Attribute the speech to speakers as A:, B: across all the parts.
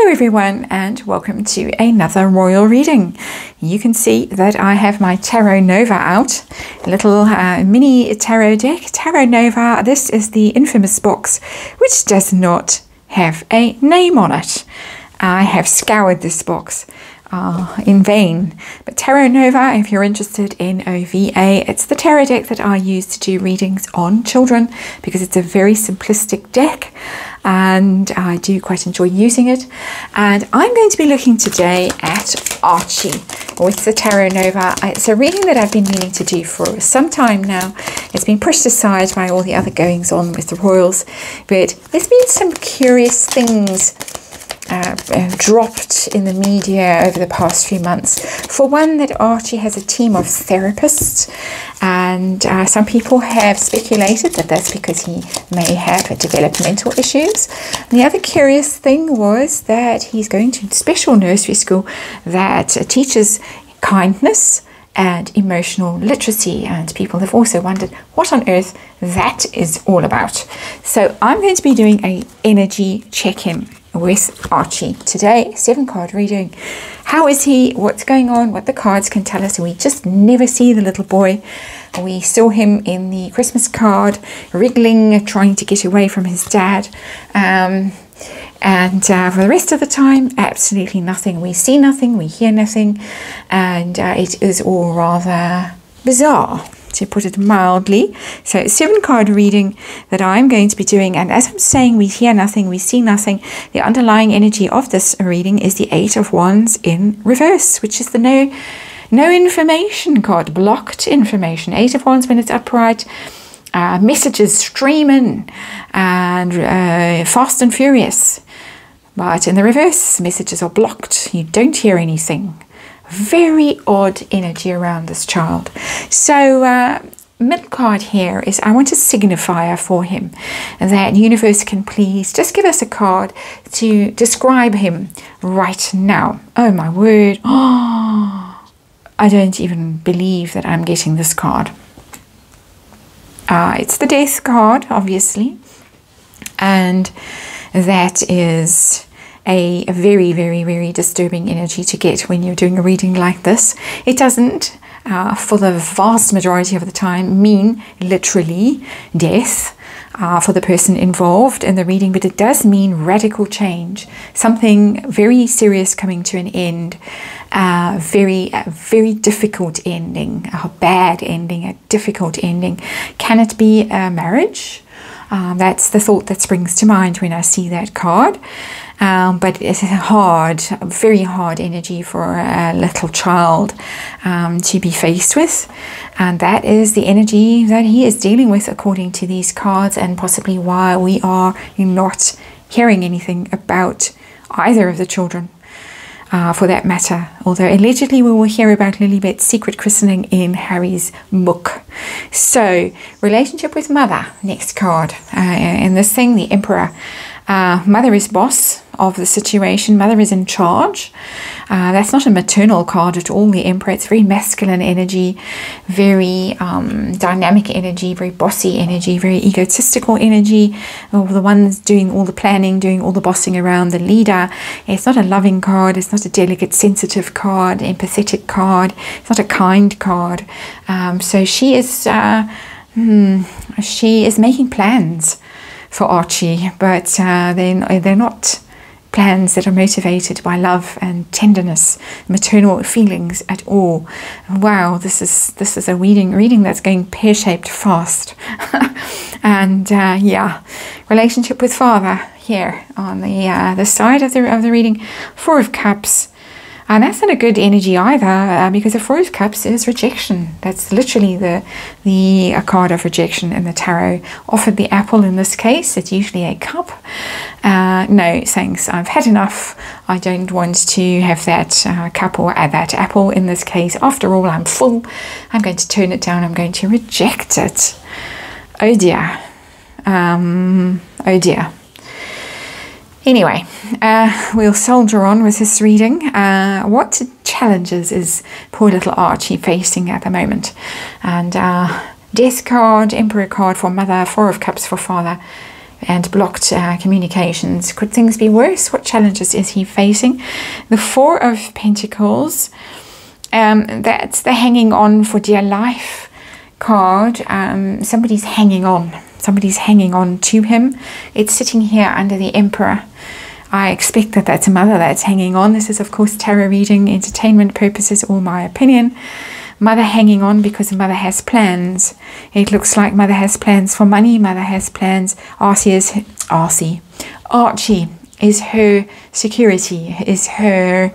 A: Hello everyone and welcome to another royal reading. You can see that I have my Tarot Nova out, a little mini tarot deck. Tarot Nova, this is the infamous box which does not have a name on it. I have scoured this box in vain. But Tarot Nova, if you're interested in OVA, it's the tarot deck that I use to do readings on children because it's a very simplistic deck and I do quite enjoy using it. And I'm going to be looking today at Archie with the Tarot Nova. It's a reading that I've been meaning to do for some time now. It's been pushed aside by all the other goings on with the royals, but there's been some curious things dropped in the media over the past few months. For one, that Archie has a team of therapists, and some people have speculated that that's because he may have developmental issues. And the other curious thing was that he's going to a special nursery school that teaches kindness and emotional literacy, and people have also wondered what on earth that is all about. So I'm going to be doing an energy check-in with Archie today. 7-card reading. How is he? What's going on? What the cards can tell us. We just never see the little boy. We saw him in the Christmas card wriggling, trying to get away from his dad, and for the rest of the time, absolutely nothing. We see nothing, we hear nothing, and it is all rather bizarre, to put it mildly. So 7-card reading that I'm going to be doing, and as I'm saying, we hear nothing, we see nothing. The underlying energy of this reading is the 8 of Wands in reverse, which is the no information card, blocked information. 8 of Wands when it's upright, messages streaming and fast and furious. But in the reverse, messages are blocked. You don't hear anything. Very odd energy around this child. So middle card here is I want a signifier for him, that universe can please just give us a card to describe him right now. Oh my word. Oh, I don't even believe that I'm getting this card. It's the Death card, obviously, and that is a very, very, very disturbing energy to get when you're doing a reading like this. It doesn't, for the vast majority of the time, mean literally death for the person involved in the reading, but it does mean radical change, something very serious coming to an end, very difficult ending, a bad ending, a difficult ending. Can it be a marriage? That's the thought that springs to mind when I see that card. But it's hard, very hard energy for a little child to be faced with. And that is the energy that he is dealing with according to these cards, and possibly why we are not hearing anything about either of the children. For that matter, although allegedly we will hear about Lilibet's secret christening in Harry's book. So, relationship with mother, next card. In this thing, the Emperor. Mother is boss of the situation. Mother is in charge. That's not a maternal card at all, the Emperor. It's very masculine energy, very dynamic energy, very bossy energy, very egotistical energy. The ones doing all the planning, doing all the bossing around, the leader. It's not a loving card. It's not a delicate, sensitive card, empathetic card. It's not a kind card. So she is making plans for Archie, but they're not plans that are motivated by love and tenderness, maternal feelings at all. Wow, this is a reading that's going pear-shaped fast. And yeah, relationship with father here on the side of the reading. 4 of Cups. And that's not a good energy either, because the 4 of Cups is rejection. That's literally the card of rejection in the tarot. Offered the apple in this case. It's usually a cup. No, thanks. I've had enough. I don't want to have that cup or that apple in this case. After all, I'm full. I'm going to turn it down. I'm going to reject it. Oh dear. Oh dear. Anyway, we'll soldier on with this reading. What challenges is poor little Archie facing at the moment? And Death card, Emperor card for mother, 4 of Cups for father. and blocked communications. Could things be worse? What challenges is he facing? The Four of Pentacles, that's the hanging on for dear life card. Somebody's hanging on. Somebody's hanging on to him. It's sitting here under the Emperor. I expect that that's a mother that's hanging on. This is, of course, tarot reading, entertainment purposes, all my opinion. Mother hanging on because mother has plans. It looks like mother has plans for money. Mother has plans. Archie is her security, is her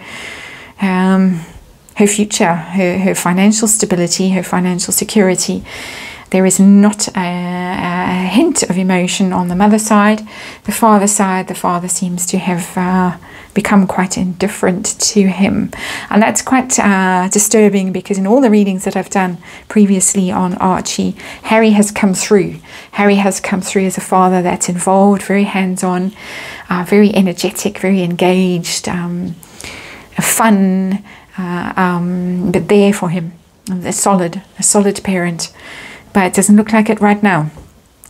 A: future, her financial stability, her financial security. There is not a hint of emotion on the mother side. The father side, the father seems to have become quite indifferent to him. And that's quite disturbing, because in all the readings that I've done previously on Archie, Harry has come through. Harry has come through as a father that's involved, very hands-on, very energetic, very engaged, fun, but there for him. A solid parent. But it doesn't look like it right now.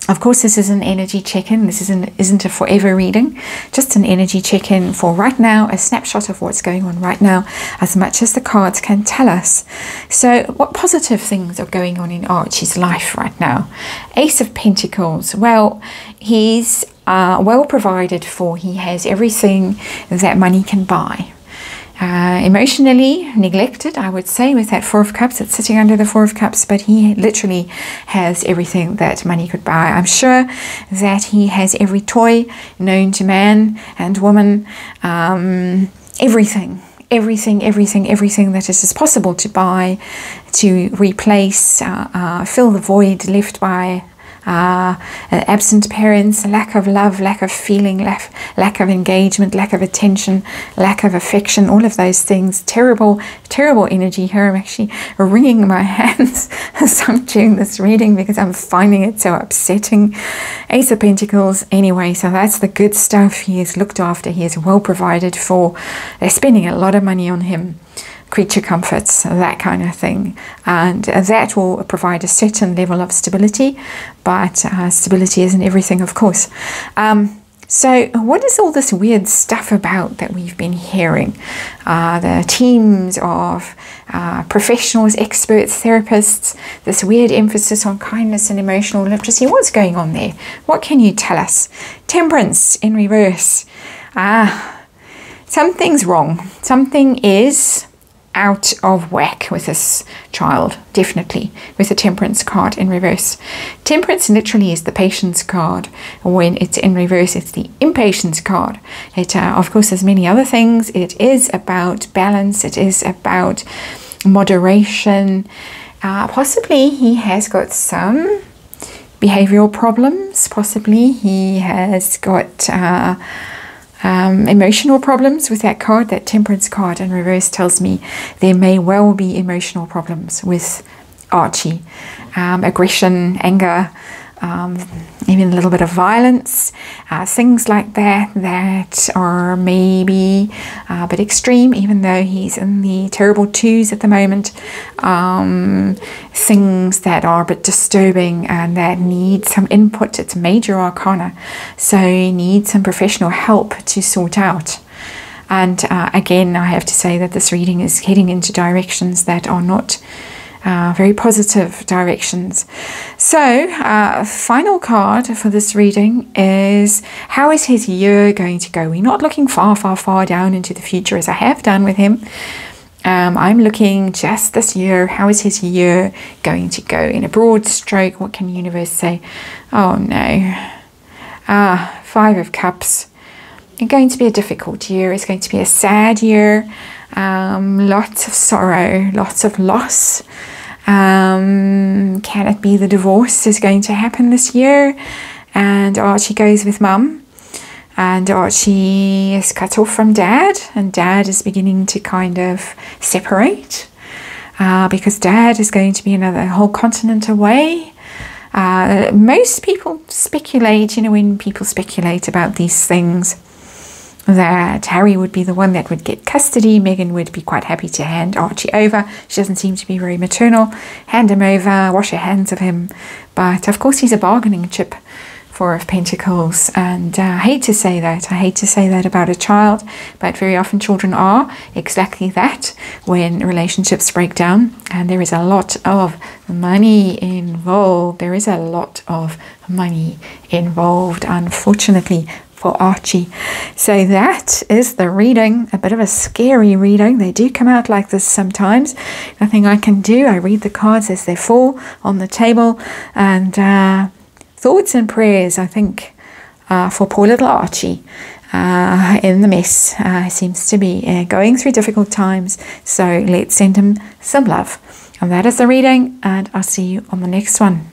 A: Of course, this is an energy check-in. This isn't a forever reading, just an energy check-in for right now, a snapshot of what's going on right now, as much as the cards can tell us. So what positive things are going on in Archie's life right now? Ace of Pentacles. Well, he's well provided for. He has everything that money can buy. Emotionally neglected, I would say, with that Four of Cups. It's sitting under the Four of Cups, but he literally has everything that money could buy. I'm sure that he has every toy known to man and woman, everything that is possible to buy, to replace, fill the void left by absent parents, lack of love, lack of feeling, lack of engagement, lack of attention, lack of affection, all of those things. Terrible energy here. I'm actually wringing my hands as I'm doing this reading because I'm finding it so upsetting. Ace of Pentacles. Anyway, so that's the good stuff. He is looked after. He is well provided for. They're spending a lot of money on him. Creature comforts, that kind of thing, and that will provide a certain level of stability, but stability isn't everything, of course. So what is all this weird stuff about that we've been hearing? The teams of professionals, experts, therapists, this weird emphasis on kindness and emotional literacy. What's going on there? What can you tell us? Temperance in reverse. Something's wrong. Something is out of whack with this child, definitely, with the Temperance card in reverse. Temperance literally is the patience card. When it's in reverse, it's the impatience card. It, of course, there's many other things. It is about balance. It is about moderation. Possibly he has got some behavioral problems. Possibly he has got emotional problems with that card. That Temperance card in reverse tells me there may well be emotional problems with Archie. Aggression, anger, even a little bit of violence, things like that that are maybe a bit extreme, even though he's in the terrible twos at the moment. Things that are a bit disturbing and that need some input. It's major arcana, so you need some professional help to sort out. And again, I have to say that this reading is heading into directions that are not very positive directions. So final card for this reading is, how is his year going to go? We're not looking far down into the future as I have done with him. I'm looking just this year. How is his year going to go? In a broad stroke, what can the universe say? Oh no. Five of Cups. It's going to be a difficult year. It's going to be a sad year. Lots of sorrow, lots of loss. Can it be the divorce is going to happen this year? And Archie goes with mum. And Archie is cut off from dad. And dad is beginning to kind of separate. Because dad is going to be a whole continent away. Most people speculate, when people speculate about these things, that Harry would be the one that would get custody. Meghan would be quite happy to hand Archie over. She doesn't seem to be very maternal. Hand him over, wash her hands of him. But of course he's a bargaining chip Four of Pentacles, and I hate to say that. I hate to say that about a child, but very often children are exactly that when relationships break down, and there is a lot of money involved. There is a lot of money involved, unfortunately, for Archie. So that is the reading. A bit of a scary reading. They do come out like this sometimes. Nothing I can do. I read the cards as they fall on the table, and thoughts and prayers, I think, for poor little Archie in the mess. Seems to be going through difficult times, so let's send him some love. And that is the reading, and I'll see you on the next one.